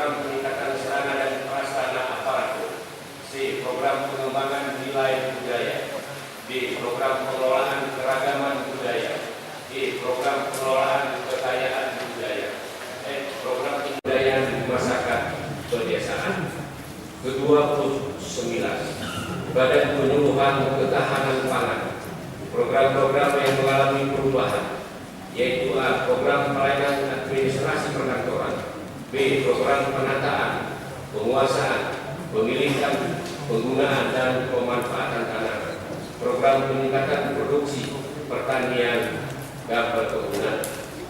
program peningkatan sarana dan prasarana aparatur. C. Program pengembangan nilai budaya. D. Program pengelolaan keragaman budaya. E. Program pengelolaan kekayaan budaya. F. Program kebudayaan masyarakat pedesaan. Ke-29. Badan Penyuluhan Ketahanan Pangan. Program-program yang mengalami perubahan, yaitu A. Program pelayanan administrasi perkantoran. B. Program penataan, penguasaan, pemilikan, penggunaan dan pemanfaatan tanah. Program peningkatan produksi pertanian dan perkebunan.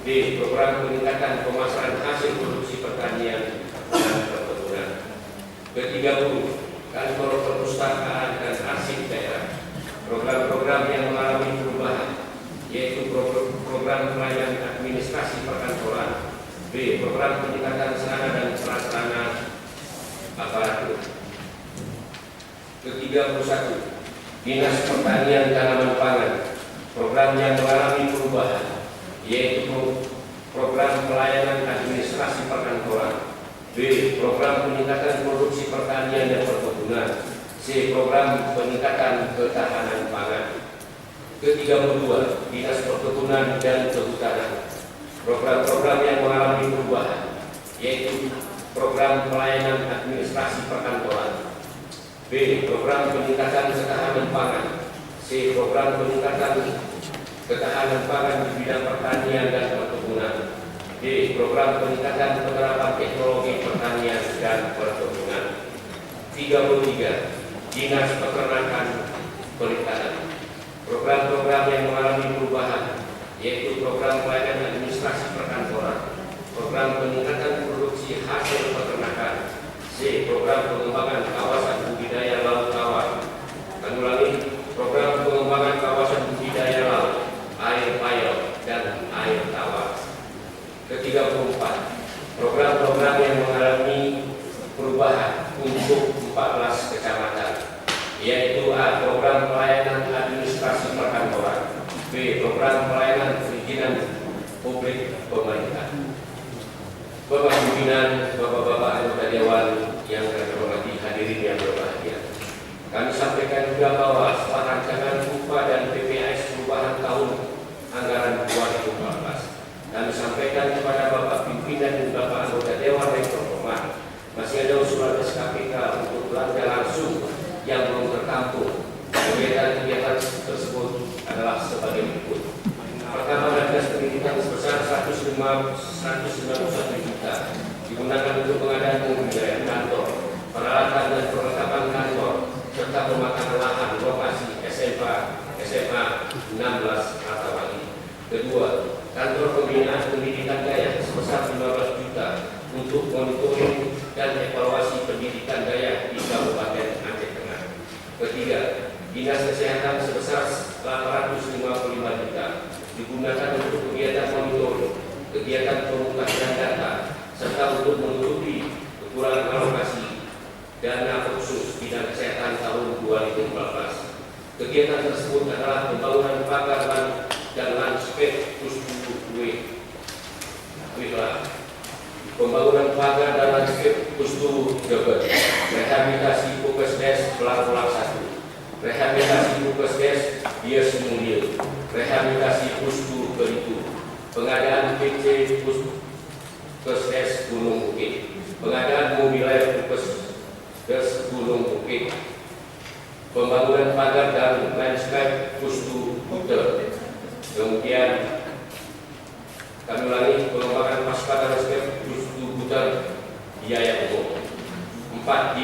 D. Program peningkatan pemasaran hasil produksi pertanian dan perkebunan. Ke-30. Kantor perpustakaan dan arsip daerah. Program-program yang mengalami perubahan, yaitu program pelayanan administrasi perkantoran. B. Program peningkatan sarana dan prasarana aparatur. Ke-31. Dinas Pertanian Tanaman Pangan. Program yang mengalami perubahan, yaitu program pelayanan administrasi perkantoran. B. Program peningkatan produksi pertanian dan perkebunan. C. Program peningkatan ketahanan pangan. Ke-32. Dinas Perkebunan dan Kehutanan. Program-program yang mengalami perubahan, yaitu program pelayanan administrasi perkantoran. B. Program peningkatan ketahanan pangan. C. Program peningkatan ketahanan pangan di bidang pertanian dan perkebunan. D. Program peningkatan penerapan teknologi pertanian dan perkebunan. 33. Dinas Peternakan Perikanan. Program-program yang mengalami perubahan, yaitu program pelayanan administrasi perkantoran, program peningkatan produksi hasil peternakan. C. Program pengembangan kawasan budidaya laut tawar. Kami ulangi, program pengembangan kawasan budidaya laut, air payau dan air tawar. Ke-34. Program-program yang mengalami perubahan untuk 14 kecamatan, yaitu A. Program pelayanan administrasi perkantoran. B. Program pelayanan perizinan publik pemerintah. Bapak pimpinan, bapak-bapak anggota dewan yang kami hormati, hadirin yang berbahagia. Kami sampaikan juga bahwa setelah rancangan upah dan PPAS perubahan tahun anggaran 2014, kami sampaikan kepada bapak pimpinan dan bapak anggota dewan yang terhormat, masih ada usulan SKPK untuk belanja langsung yang belum tertampung. Kegiatan-kegiatan tersebut adalah sebagai berikut. Pertama, dana pendidikan sebesar 191 juta digunakan untuk pengadaan pembiayaan kantor, peralatan dan perlengkapan kantor, serta pemakanan lahan lokasi SMA 16 Ratawali. Kedua, kantor pembinaan pendidikan daya sebesar 15 juta untuk monitoring dan evaluasi pendidikan daya di Kabupaten Aceh Tengah. Ketiga, Dinas Kesehatan sebesar 855 juta digunakan untuk kegiatan monitoring, kegiatan pemutahiran data, serta untuk menutupi kekurangan alokasi dana khusus bidang kesehatan tahun 2014. Kegiatan tersebut adalah pembangunan pagar dan landscape pembangunan pagar dan landscape Pustu Jebet, rehabilitasi Pukesdes Belang-Belang 1, rehabilitasi Pukesdes Bias Munggil, rehabilitasi Pustu Belitu, pengadaan PC Puskesdes Gunung Bukit, pengadaan mobilier Puskesdes Gunung Bukit, pembangunan pagar dan landscape Pustu Bute. Kemudian kami ulangi, pengembangan pasca landscape Pustu Bute biaya umum. 4.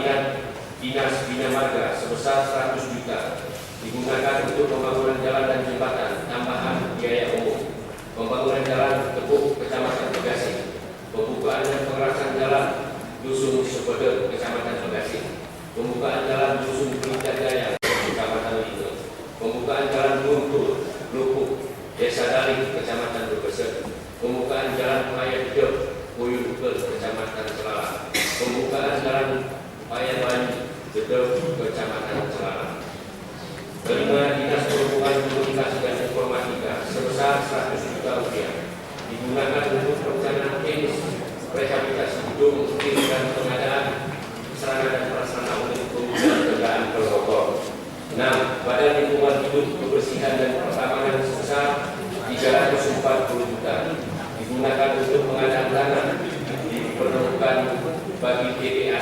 Dinas Bina Marga sebesar 100 juta digunakan untuk pembangunan jalan dan jembatan tambahan biaya umum, pembangunan jalan Tepuk Kecamatan Bekasi, pembukaan dan pengerasan jalan Dusun Sepede Kecamatan Bekasi, pembukaan jalan Dusun Pelita Jaya Kecamatan Lino, pembukaan jalan Guntur Lupuk Desa Daling Kecamatan Brebes, pembukaan jalan Paya Hidup Kuyukel Kecamatan Celalang, pembukaan jalan Paya Banyu Gedek Kecamatan Celalang. Kelima, Dinas Perhubungan Komunikasi dan Informatika sebesar 100 juta rupiah digunakan untuk perencanaan teknis rehabilitasi gedung dan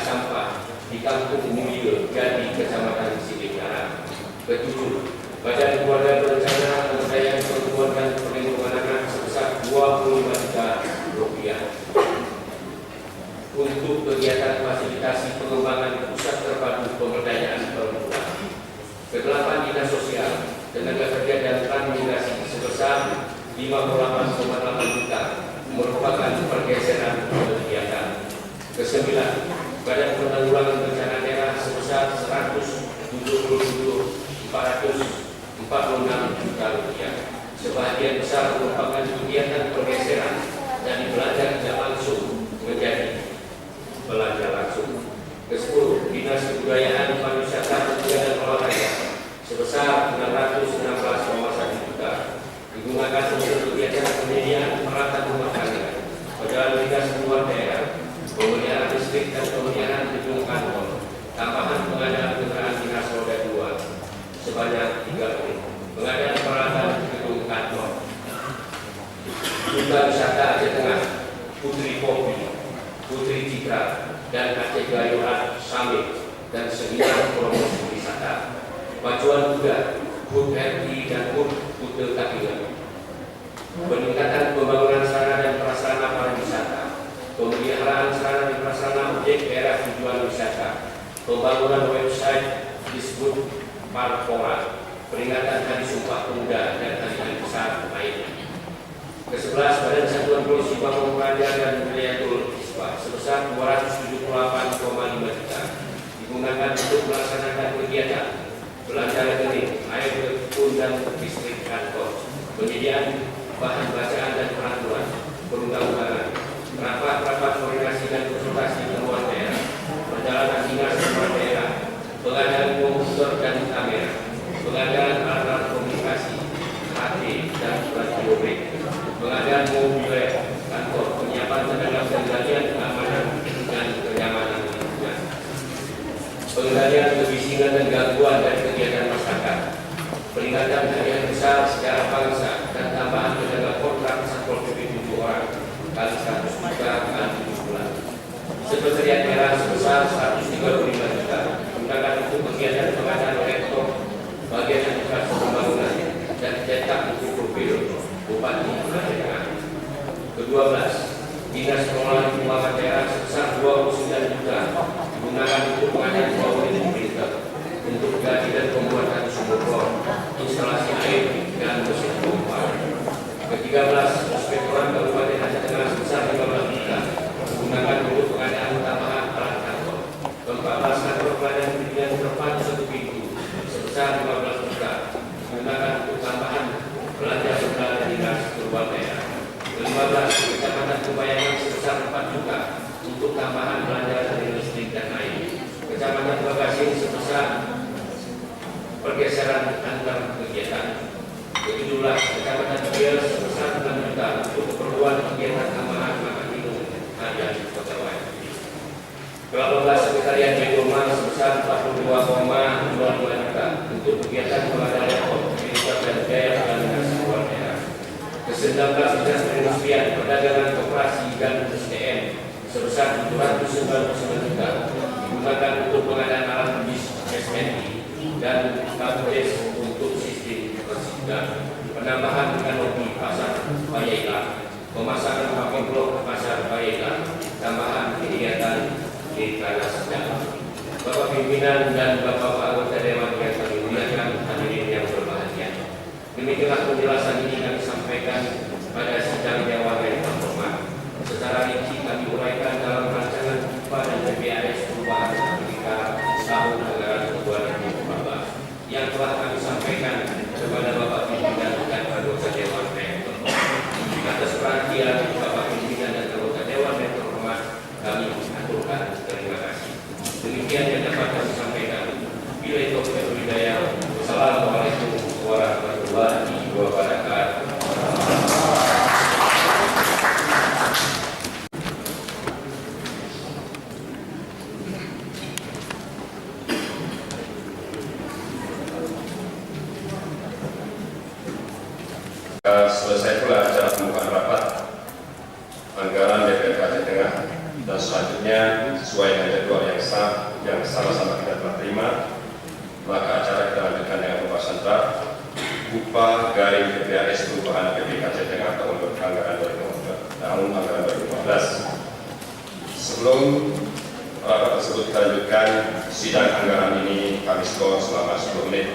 sampah di Kampung Mulyo, Jati, Kecamatan Sidingara. Ketujuh, Badan Keluarga Berencana Pemberdayaan Perempuan dan Perlindungan Anak sebesar 25 juta rupiah untuk kegiatan fasilitasi pengembangan pusat terpadu pemberdayaan perempuan. Kedelapan, Dinas Sosial, Tenaga Kerja dan Transmigrasi sebesar 58,8 juta merupakan pergeseran kegiatan. Kesembilan, Badan Penanggulangan Bencana Daerah sebesar 177.446 juta rupiah. Sebagian besar merupakan kegiatan pergeseran dari belanja tidak langsung menjadi belanja langsung. Ke-10, Dinas Kebudayaan, Pariwisata, dan Olahraga sebesar 616,1 juta digunakan untuk kegiatan penyediaan peralatan rumah tangga, perjalanan dinas keluar daerah, pemeliharaan listrik dan pemeliharaan gedung kantor, tambahan pengadaan kendaraan dinas roda 2 sebanyak 3 unit, pengadaan peralatan gedung kantor. Duta Wisata Aceh Tengah, Putri Kopi, Putri Citra, dan Aceh Gayuhan Samit dan seminar promosi wisata. Pacuan Kuda, HUT RI dan HUT Kuta Kapingan. Peningkatan pembangunan sarana dan prasarana pariwisata, pemeliharaan sarana dan prasarana objek daerah tujuan wisata, pembangunan website disebut Parpora, peringatan Hari Sumpah Pemuda dan hari-hari besar lainnya. Ke-11, Badan Satuan Polisi Pamong Praja dan Wilayatul Isbah sebesar 278,5 juta digunakan untuk melaksanakan kegiatan belanja rekening, air berkebun dan listrik kantor, penyediaan bahan bacaan dan peraturan perundang-undangan, rapat-rapat koordinasi dan konsultasi keluar daerah, perjalanan dinas keluar daerah, pengadaan komputer dan kamera, pengadaan alat komunikasi, HT dan radiobrik, pengadaan mobil kantor, penyiapan tenaga pengendalian keamanan dan kenyamanan lingkungan, pengendalian kebisingan dan gangguan dari kegiatan masyarakat, peningkatan hadiah besar secara bangsa dan tambahan tenaga kontrak Satpol PP 7 orang kali 100 juta kali 7 bulan. Sekretariat daerah sebesar 135 juta digunakan untuk kegiatan pengadaan laptop, bagian administrasi pembangunan dan cetak buku profil Bupati Aceh Tengah. Ke-12, Dinas Pengelolaan Keuangan Daerah sebesar 29 juta digunakan untuk pengadaan power printer untuk gaji dan pembuatan sumur bor, instalasi air dan mesin pompa. Ke-13, Inspektorat Kabupaten Aceh Tengah sebesar 15 juta digunakan untuk pengadaan tambahan alat kantor. Ke-14, Kantor Pelayanan Pendidikan terpadu 1 pintu sebesar 15 juta digunakan untuk tambahan belanja saudara dinas keluar daerah. Ke-15, Kecamatan Kebayangan sebesar 4 juta untuk tambahan belanja dari listrik dan air. Kecamatan Bagasin sebesar pergeseran antar kegiatan. Ke-17, Kecamatan Biar sebesar 6 juta untuk keperluan kegiatan tambahan makan minum harian pegawai. Ke-18, Sekretariat Jegoma sebesar 42,22 juta untuk kegiatan pengadaan laptop, printer dan biaya perjalanan keluar daerah. Ke-19, Dinas Perindustrian, Perdagangan, Koperasi dan SDM sebesar 799 juta digunakan untuk pengadaan alat bis SNI dan KBS untuk sistem persinggahan, penambahan kanopi pasar Bayela, pemasangan pakai blok pasar Bayela, tambahan kegiatan di tanah sedang. Bapak pimpinan dan bapak anggota dewan yang kami muliakan, hadirin yang berbahagia. Demikianlah penjelasan ini kami sampaikan pada sidang dewan yang terhormat. Secara rinci kami uraikan dalam rancangan UPA dan PPAS perubahan ketika tahun anggaran 2014 yang telah kami sampaikan kepada Bapak Pimpinan dan anggota Dewan yang terhormat. Atas perhatian Bapak Pimpinan dan anggota Dewan yang terhormat, kami aturkan terima kasih. Demikian yang dapat kami sampaikan. Bila itu hidayah. Wassalamualaikum warahmatullahi wabarakatuh. selanjutnya sesuai dengan jadwal yang sama-sama kita telah terima, maka acara kita lanjutkan dengan pembahasan draft upah garing PPAS perubahan PPKC Tengah tahun anggaran 2014. Sebelum rapat tersebut kita lanjutkan, sidang anggaran ini kami skor selama 10 menit.